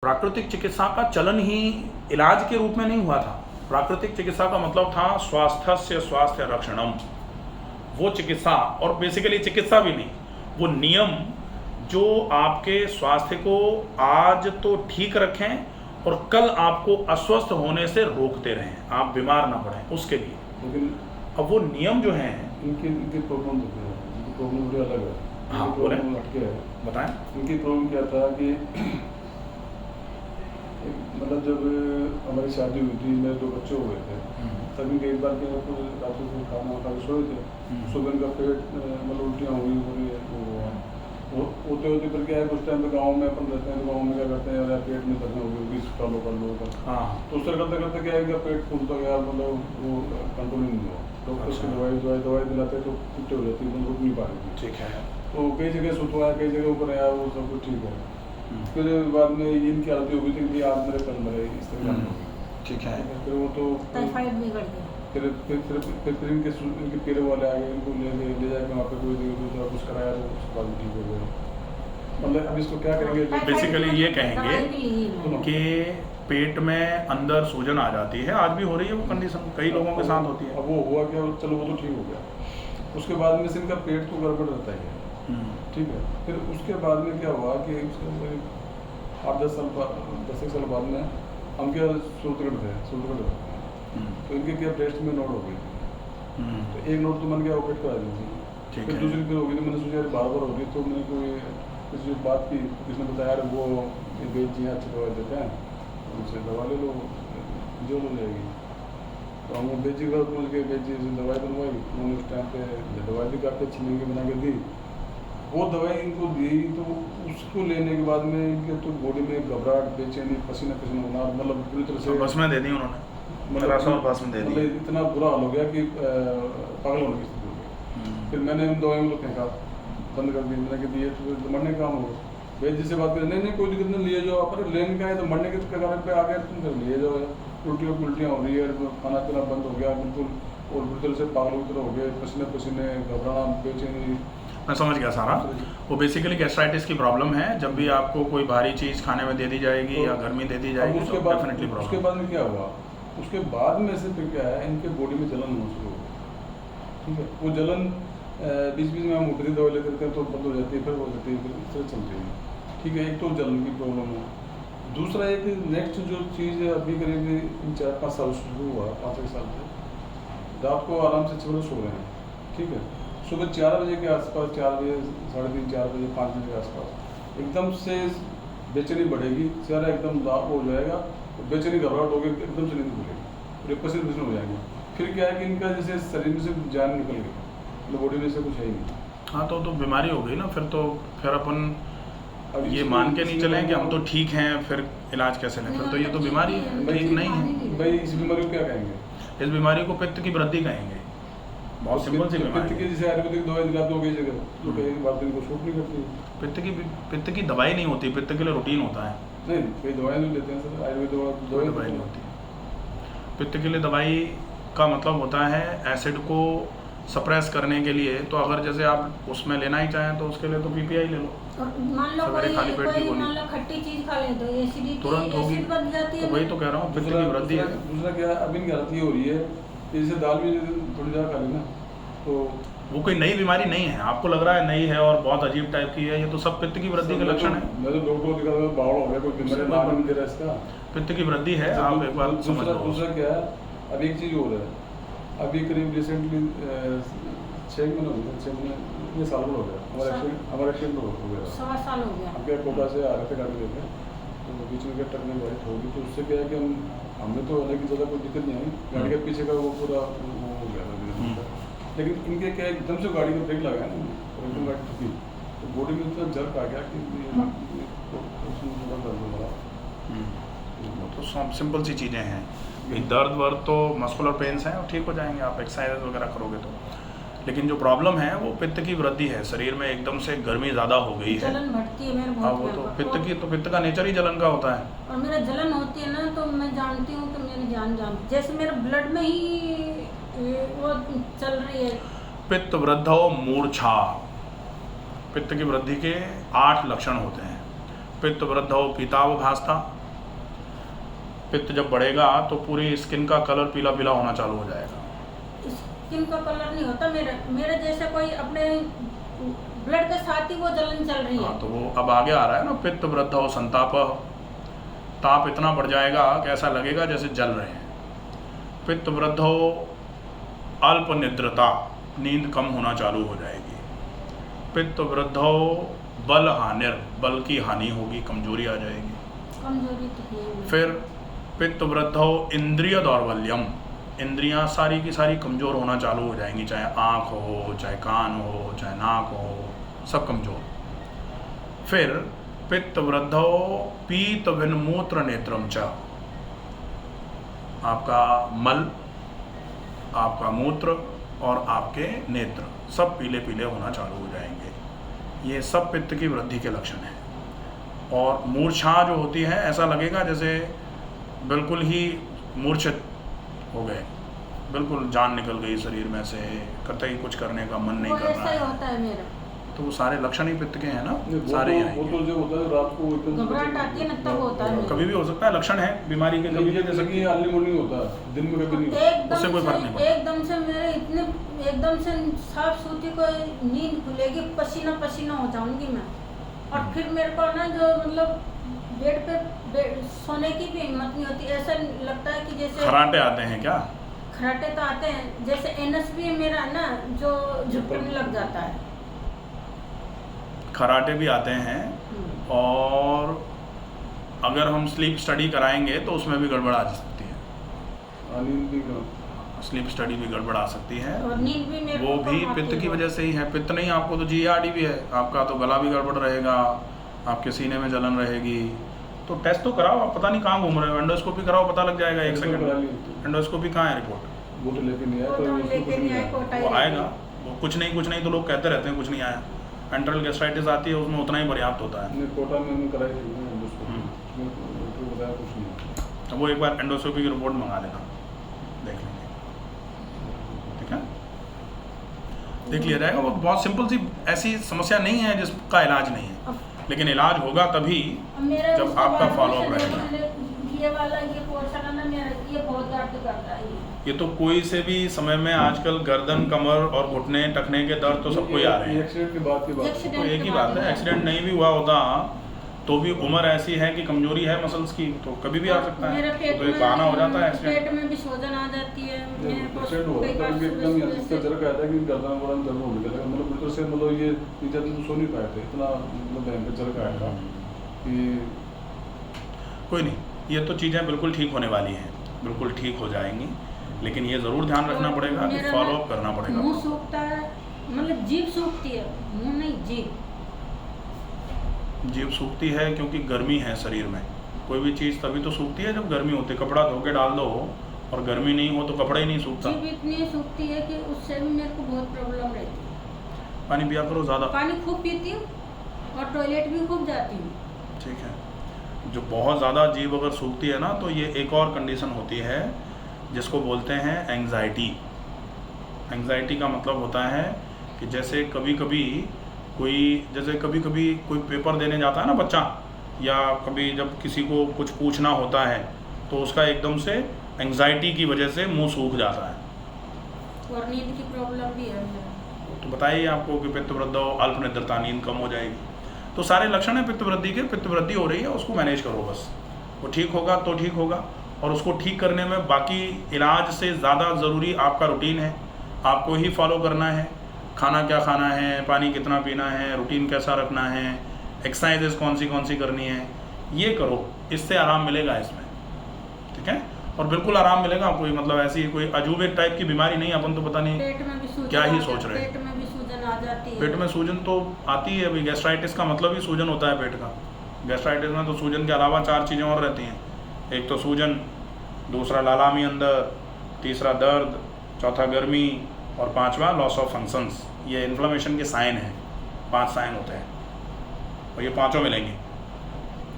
प्राकृतिक चिकित्सा का चलन ही इलाज के रूप में नहीं हुआ था। प्राकृतिक चिकित्सा का मतलब था स्वास्थ्य स्वास्थ्य रक्षणम। वो चिकित्सा, और बेसिकली चिकित्सा भी नहीं, वो नियम जो आपके स्वास्थ्य को आज तो ठीक रखें और कल आपको अस्वस्थ होने से रोकते रहें, आप बीमार ना पड़ें, उसके लिए। लेकिन अब वो नियम जो हैं इनके प्रॉब्लम होते हैं, इनकी प्रॉब्लम थोड़ी अलग है। हाँ, बोलें, हटके है। बताएं। इनकी प्रॉब्लम क्या था कि मतलब जब हमारी शादी हुई थी, मेरे 2 बच्चे हो गए थे, तभी एक बार के रात को खाना खा के सोए थे, सुबह का पेट मतलब उल्टियाँ हुई वो होते होते फिर क्या है, कुछ टाइम पे गाँव में अपन रहते हैं, तो गाँव में क्या करते हैं, यार पेट में दर्द होगी, कर लो हाँ, तो उससे करते करते क्या है कि पेट फूलता गया, मतलब वो कंट्रोल नहीं हुआ। डॉक्टर की दवाई दिलाते तो छुट्टी हो जाती है, रुक नहीं पा रही थी। ठीक है। तो कई जगह सुतवाया, कई जगह ऊपर आया, वो सब कुछ ठीक है। फिर बाद में इनकी हालत हो गई थी कि आप मेरे कल मरे, इस तरह का। ठीक है। फिर वो तो टाइफाइड बिगड़ गया। फिर इनके पेरे वाले आ गए, इनको ले जाके वहाँ पे कोई दूसरा कुछ कराया, तो उसके बाद ठीक हो गया। मतलब अब इसको क्या करेंगे? बेसिकली ये कहेंगे कि पेट में अंदर सूजन आ जाती है, आज भी हो रही है वो कंडीशन, कई लोगों के साथ होती है। अब वो हुआ क्या, चलो वो तो ठीक हो गया। उसके बाद में से इनका पेट तो गड़बड़ रहता ही है, ठीक है। फिर उसके बाद में क्या हुआ कि 8-10 साल बाद में हम क्या सूरतगढ़ तो इनके क्या ब्रेस्ट में नोट हो गई। तो एक नोट तो मैंने क्या ऑपरेट करा दी थी, फिर दूसरी फिर हो गई, तो मैंने सोचा बार हो गई, तो मैंने कोई किसी बात की, किसने बताया यार वो बेच जी अच्छी दवाई देते हैं, उनसे दवा ले लो, जो ले जाएगी। तो हम बेच जी का बोल के बेच जी से दवाई बनवाई, उन्होंने उस टाइम पे दवाई भी काफ़ी अच्छी महंगी बना के दी। वो दवाई इनको दी, तो उसको लेने के बाद में इनके तो बॉडी में घबराहट, बेचैनी, पसीना होना, मतलब पूरी तरह से बस में दे दी उन्होंने, मतलब इतना बुरा हाल हो गया कि पागल होने की स्थिति हो गई। फिर मैंने उन दवाइयों को फेंका, बंद कर दी, मैंने कि दिए तो मरने का काम हो। वेद जी से बात करें, नहीं कोई दिक्कत नहीं, लिए जाओ, पर लेने का है तो मरने के कगार पे आ गए, तुम फिर लिए जाओ। उल्टियाँ हो रही है, खाना पीना बंद हो गया बिल्कुल, और पूरी तरह से पागल की तरह हो गए, पसीने घबराना, बेचैनी। मैं समझ गया सारा। वो बेसिकली गैस्ट्राइटिस की प्रॉब्लम है, जब भी आपको कोई भारी चीज़ खाने में दे दी जाएगी तो, या गर्मी दे दी जाएगी, उसके बाद में क्या हुआ, उसके बाद में से फिर क्या है, इनके बॉडी में जलन होना शुरू हो गई, ठीक है। वो जलन बीच में हम उठती दवाई लेते थे तो बंद हो जाती है, फिर हो जाती है, फिर इस तरह चलती है, ठीक है। एक तो जलन की प्रॉब्लम है। दूसरा एक नेक्स्ट जो चीज़ है, अभी करीब 4-5 साल शुरू हुआ, 5-6 साल से रात को आराम से 6 बजे सो रहे हैं, ठीक है। सुबह 4 बजे के आसपास, 4 बजे, 3:30, 4 बजे, 5 बजे के आसपास एकदम से बेचैनी बढ़ेगी, चेहरा एकदम लाल हो जाएगा, बेचैनी घबराहट होगी, एकदम से नींद खुलेगी, पसीने हो जाएंगे। फिर क्या है कि इनका जैसे शरीर में से जान निकल गई, मतलब बॉडी में से कुछ है ही नहीं। हाँ, तो बीमारी हो गई ना, फिर अपन अब ये मान के नहीं चलें कि हम तो ठीक हैं, फिर इलाज कैसे लें, फिर तो ये तो बीमारी है, ठीक नहीं है। भाई इस बीमारी को क्या कहेंगे? इस बीमारी को पित्त की वृद्धि कहेंगे। बहुत सिंपल सी बीमारी पित्त की जैसे आयुर्वेदिक दवाई दिलाते हो कई जगह, तो कई बार इनको सूट नहीं करती। पित्त की दवाई नहीं होती, पित्त के लिए रूटीन होता है। नहीं, कई दवाई नहीं लेते हैं सर, आयुर्वेदिक दवाई नहीं होती। पित्त के लिए दवाई का मतलब होता है एसिड को सप्रेस करने के लिए। तो अगर जैसे आप उसमें लेना ही चाहें तो उसके लिए तो पीपीआई ले लो, मान लो मान लो खट्टी चीज खा ले तो एसिडिटी तुरंत होगी, बन जाती है। तो वही तो कह रहा हूँ, पित्त की वृद्धि है। दूसरा क्या है, अब इनकी हालत ये हो रही है, जैसे दाल भी थोड़ी ज़्यादा खा ली ना, तो वो कोई नई बीमारी नहीं है, आपको लग रहा है नई है और बहुत अजीब टाइप की है, ये तो सब पित्त की वृद्धि के लक्षण है। मैं तो डॉक्टर को दिखा था, बावड़ा हो गया, कोई बीमारी नाम नहीं दे रहा इसका, पित्त की वृद्धि है। आप एक बार समझ लो। दूसरा क्या है, अब एक चीज़ हो रहा है, अभी करीब रिसेंटली 6 महीने हो गए, 6 महीने, ये साल हो गया हमारा एक्सीडेंट हो गया, 1.25 साल हो गया। अब क्या कोटा से आ रहे थे गाड़ी लेके, तो बीच में क्या ट्रक में बाइक होगी, तो उससे क्या है कि हमें तो अलग की ज़्यादा कोई दिक्कत नहीं आई, गाड़ी के पीछे का वो पूरा वो हो गया था। लेकिन इनके क्या एकदम से गाड़ी का ब्रेक लगाया ना, और एकदम गाड़ी ठुकी, तो बॉडी में इतना जर्क आ गया कि उसमें थोड़ा दर्द हो रहा। तो सिंपल सी चीज़ें हैं, दर्द वर्द तो मस्कुलर पेन्स हैं और ठीक हो जाएंगे आप एक्सरसाइज वगैरह करोगे तो। लेकिन जो प्रॉब्लम है वो पित्त की वृद्धि है, शरीर में एकदम से गर्मी ज़्यादा हो गई है, जलन बढ़ती है मेरे हाँ, वो तो पित्त का नेचर ही जलन का होता है। और मेरा जलन होती है ना, तो मैं जानती हूँ कि मेरी जान जैसे मेरे ब्लड में ही वो चल रही है। पित्त वृद्धो मूर्छा, पित्त की वृद्धि के 8 लक्षण होते हैं। पित्त वृद्धौ पीताव भासता, पित्त जब बढ़ेगा तो पूरी स्किन का कलर पीला पीला होना चालू हो जाएगा। स्किन का कलर नहीं होता मेरे मेरे जैसे कोई अपने ब्लड के साथ ही वो जलन चल रही है। हाँ, तो वो अब आगे आ रहा है ना, पित्त वृद्धौ संताप, ताप इतना बढ़ जाएगा कि ऐसा लगेगा जैसे जल रहे हैं। पित्त वृद्धौ अल्प निद्रता, नींद कम होना चालू हो जाएगी। पित्त वृद्धौ बल हानिर, बल की हानि होगी, कमजोरी आ जाएगी। कमजोरी तो है। फिर पित्त वृद्धौ इंद्रिय दौर्बल्यम, इंद्रियां सारी की सारी कमज़ोर होना चालू हो जाएंगी, चाहे आँख हो, चाहे कान हो, चाहे नाक हो, सब कमज़ोर। फिर पित्त वृद्धौ पीत विन्मूत्र नेत्रम च, आपका मल, आपका मूत्र और आपके नेत्र सब पीले पीले होना चालू हो जाएंगे। ये सब पित्त की वृद्धि के लक्षण हैं। और मूर्छा जो होती है, ऐसा लगेगा जैसे बिल्कुल ही मूर्छित हो गए, बिल्कुल जान निकल गई शरीर में से, कतई कुछ करने का मन नहीं वो कर ऐसा ही रहा होता है। है मेरा। तो वो सारे लक्षण ही पित्त के हैं ना, वो सारे ही वो आएंगे। तो जो होता है रात को एकदम घबराहट आती है ना, तब होता है। कभी भी हो सकता है, लक्षण है बीमारी के, कभी भी दे सकती है। अर्ली मॉर्निंग होता है, दिन में कभी नहीं होता। उससे कोई फर्क नहीं पड़ता। एकदम से मेरे इतने एकदम से साफ सूती को नींद खुलेगी, पसीना पसीना हो जाऊंगी मैं। और फिर मेरे को ना जो मतलब बेड पे सोने की भी हिम्मत नहीं होती, ऐसा लगता है कि जैसे खराटे आते हैं क्या? खराटे तो आते हैं, जैसे एनएस भी है मेरा ना, जो झुकने लग जाता है। खराटे भी आते हैं। और अगर हम स्लीप स्टडी कराएंगे तो उसमें भी गड़बड़ आ सकती है, नींद भी स्लीप स्टडी भी गड़बड़ आ सकती है। और नींद भी मेरे वो को भी कम आती पित्त की है। वजह से ही है। पित्त नहीं, आपको तो जीआरडी भी है, आपका तो गला भी गड़बड़ रहेगा, आपके सीने में जलन रहेगी। तो टेस्ट तो कराओ, आप पता नहीं कहाँ घूम रहे हो, एंडोस्कोपी कराओ, पता लग जाएगा 1 सेकंड में। एंडोस्कोपी कहाँ है रिपोर्ट? वो तो लेके नहीं आया, वो पर तो उसको लेके कुछ नहीं नहीं आए, आया। कोटा ही वो लेके आएगा, वो कुछ नहीं तो लोग कहते रहते हैं कुछ नहीं आया। एंट्रल गैस्ट्राइटिस आती है, उसमें उतना ही पर्याप्त होता है। हमने कोटा में हमने कराई थी एंडोस्कोपी, डॉक्टर को बताया कुछ नहीं आया। तो वो एक बार एंडोस्कोपी की रिपोर्ट मंगा लेना, देख लेंगे, ठीक है, देख लिया जाएगा। वो बहुत सिंपल सी ऐसी समस्या नहीं है जिसका इलाज नहीं है, लेकिन इलाज होगा तभी अब मेरा जब उसके आपका बाद फॉलोअप मुझे रहेगा। ये वाला ये पोर्शन है ना मेरा, ये बहुत दर्द करता है। ये तो कोई से भी समय में आजकल गर्दन, कमर और घुटने, टखने के दर्द तो सबको ही आ रहे हैं। एक्सीडेंट के बाद की बात है। एक्सीडेंट तो एक ही बात है, एक्सीडेंट नहीं भी हुआ होता तो भी उम्र ऐसी है कि कमजोरी है मसल्स की, तो कभी भी आ सकता मेरा है। पेट तो में एक बहाना हो जाता है एक्सीडेंट। पेट में भी सूजन आ जाती है। मेरे को एक्सीडेंट हुआ कई था, बार तभी एकदम सुबह इसका से- जरा कहता है कि गर्दन वर्दन दर्द होने लगा, मतलब बिल्कुल से मतलब ये 3-4 दिन तो सो नहीं पाए थे, इतना मतलब भयंकर जरा आया था कि कोई नहीं, ये तो चीज़ें बिल्कुल ठीक होने वाली हैं, बिल्कुल ठीक हो जाएंगी, लेकिन ये ज़रूर ध्यान रखना पड़ेगा कि मेरा फॉलोअप करना पड़ेगा। मुंह सूखता है, मतलब जीभ सूखती है, मुंह नहीं जीभ। जीभ सूखती है क्योंकि गर्मी है शरीर में। कोई भी चीज़ तभी तो सूखती है जब गर्मी होती है। कपड़ा धो के डाल दो और गर्मी नहीं हो तो कपड़ा ही नहीं सूखता। जीभ इतनी सूखती है कि उससे भी मेरे को बहुत प्रॉब्लम रहती है। पानी पिया करो ज़्यादा, पानी खूब पीती हूँ और टॉयलेट भी खूब जाती हूँ। ठीक है। जो बहुत ज़्यादा जीभ अगर सूखती है ना, तो ये एक और कंडीशन होती है जिसको बोलते हैं एंग्जाइटी। एंग्जाइटी का मतलब होता है कि जैसे कभी कभी कोई पेपर देने जाता है ना बच्चा, या कभी जब किसी को कुछ पूछना होता है तो उसका एकदम से एंग्जाइटी की वजह से मुंह सूख जाता है। और नींद की प्रॉब्लम भी है मेरा। तो बताइए आपको कि पित्त वृद्धौ अल्प निद्रता, नींद कम हो जाएगी। तो सारे लक्षण हैं पित्त वृद्धि के। पित्त वृद्धि हो रही है, उसको मैनेज करो बस, वो ठीक होगा तो ठीक होगा। और उसको ठीक करने में बाकी इलाज से ज़्यादा ज़रूरी आपका रूटीन है, आपको ही फॉलो करना है। खाना क्या खाना है, पानी कितना पीना है, रूटीन कैसा रखना है, एक्सरसाइजेस कौन सी करनी है, ये करो, इससे आराम मिलेगा इसमें, ठीक है। और बिल्कुल आराम मिलेगा, कोई मतलब ऐसी कोई अजूबे टाइप की बीमारी नहीं, अपन तो पता नहीं पेट में भी सूजन क्या ही आ सोच रहे हैं। पेट में भी सूजन आ जाती है। पेट में सूजन तो आती है, अभी गैस्ट्राइटिस का मतलब ही सूजन होता है पेट का। गैस्ट्राइटिस में तो सूजन के अलावा 4 चीज़ें और रहती हैं, एक तो सूजन, दूसरा लालामी अंदर, तीसरा दर्द, चौथा गर्मी और 5वां लॉस ऑफ फंक्शंस। ये इन्फ्लेमेशन के साइन हैं, 5 साइन होते हैं और ये 5 मिलेंगे।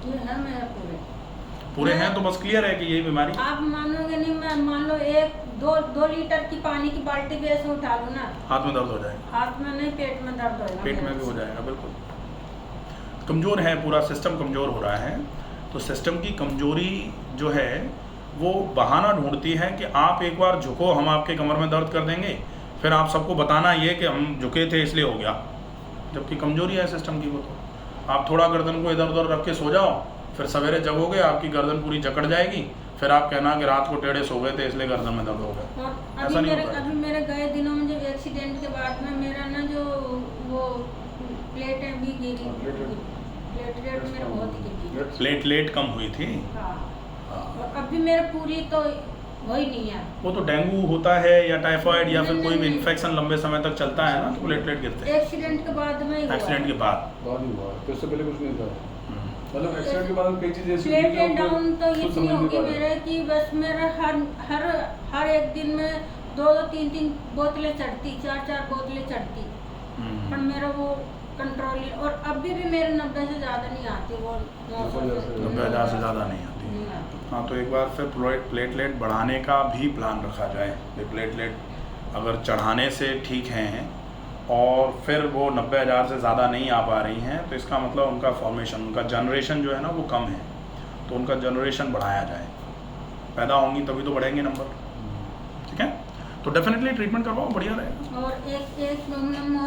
ये है मेरा पूरे हैं तो बस क्लियर है कि यही बीमारी। आप मानोगे नहीं, मैं मान लो 1-2 लीटर की पानी की बाल्टी भी ऐसे उठा लूँ ना, हाथ में दर्द हो जाएगा, हाथ में नहीं पेट में दर्द होगा। पेट में भी हो जाएगा, बिल्कुल। कमज़ोर है, पूरा सिस्टम कमज़ोर हो रहा है। तो सिस्टम की कमज़ोरी जो है वो बहाना ढूंढती है कि आप एक बार झुको, हम आपके कमर में दर्द कर देंगे, फिर आप सबको बताना ये कि हम झुके थे इसलिए हो गया, जबकि कमज़ोरी है सिस्टम की वो। तो आप थोड़ा गर्दन को इधर उधर रख के सो जाओ, फिर सवेरे जगोगे आपकी गर्दन पूरी जकड़ जाएगी, फिर आप कहना कि रात को टेढ़े सो गए थे इसलिए गर्दन में दर्द हो गया। और ऐसा नहीं होता है। अभी मेरे गए दिनों में जब एक्सीडेंट के बाद में मेरा ना जो वो प्लेटें भी गिरी, प्लेटलेट मेरा बहुत ही गिरी। प्लेटलेट कम हुई थी। हाँ, हाँ। और अभी मेरा पूरी तो हो ही नहीं है। वो तो डेंगू होता है या टाइफाइड या फिर कोई भी नहीं। इन्फेक्शन लंबे समय तक चलता है ना, तो प्लेटलेट गिरते हैं एक्सीडेंट के बाद में ही हुआ। एक्सीडेंट के बाद। बाद ही हुआ, तो इससे पहले कुछ नहीं था। हम्म। मतलब एक्सीडेंट के बाद कई चीजें ऐसी हुई प्लेट जो एंड आपको डाउन तो कुछ इतनी समझ नहीं होगी पा रहे। मेरे कि बस मेरा हर एक दिन में 2-3 बोतलें चढ़ती, 4 बोतलें चढ़ती, पर मेरा वो कंट्रोल नहीं। और अभी भी मेरे 90 से ज़्यादा नहीं आती वो 90,000 से ज़्यादा नहीं आती। नहीं आती। हाँ, तो एक बार फिर प्लेटलेट बढ़ाने का भी प्लान रखा जाए। ये प्लेटलेट अगर चढ़ाने से ठीक हैं और फिर वो 90,000 से ज़्यादा नहीं आ पा रही हैं, तो इसका मतलब उनका फॉर्मेशन, उनका जनरेशन जो है ना वो कम है, तो उनका जनरेशन बढ़ाया जाए। पैदा होंगी तभी तो बढ़ेंगे नंबर, ठीक है। तो डेफिनेटली ट्रीटमेंट करवाओ, बढ़िया रहेगा। और एक प्रॉब्लम और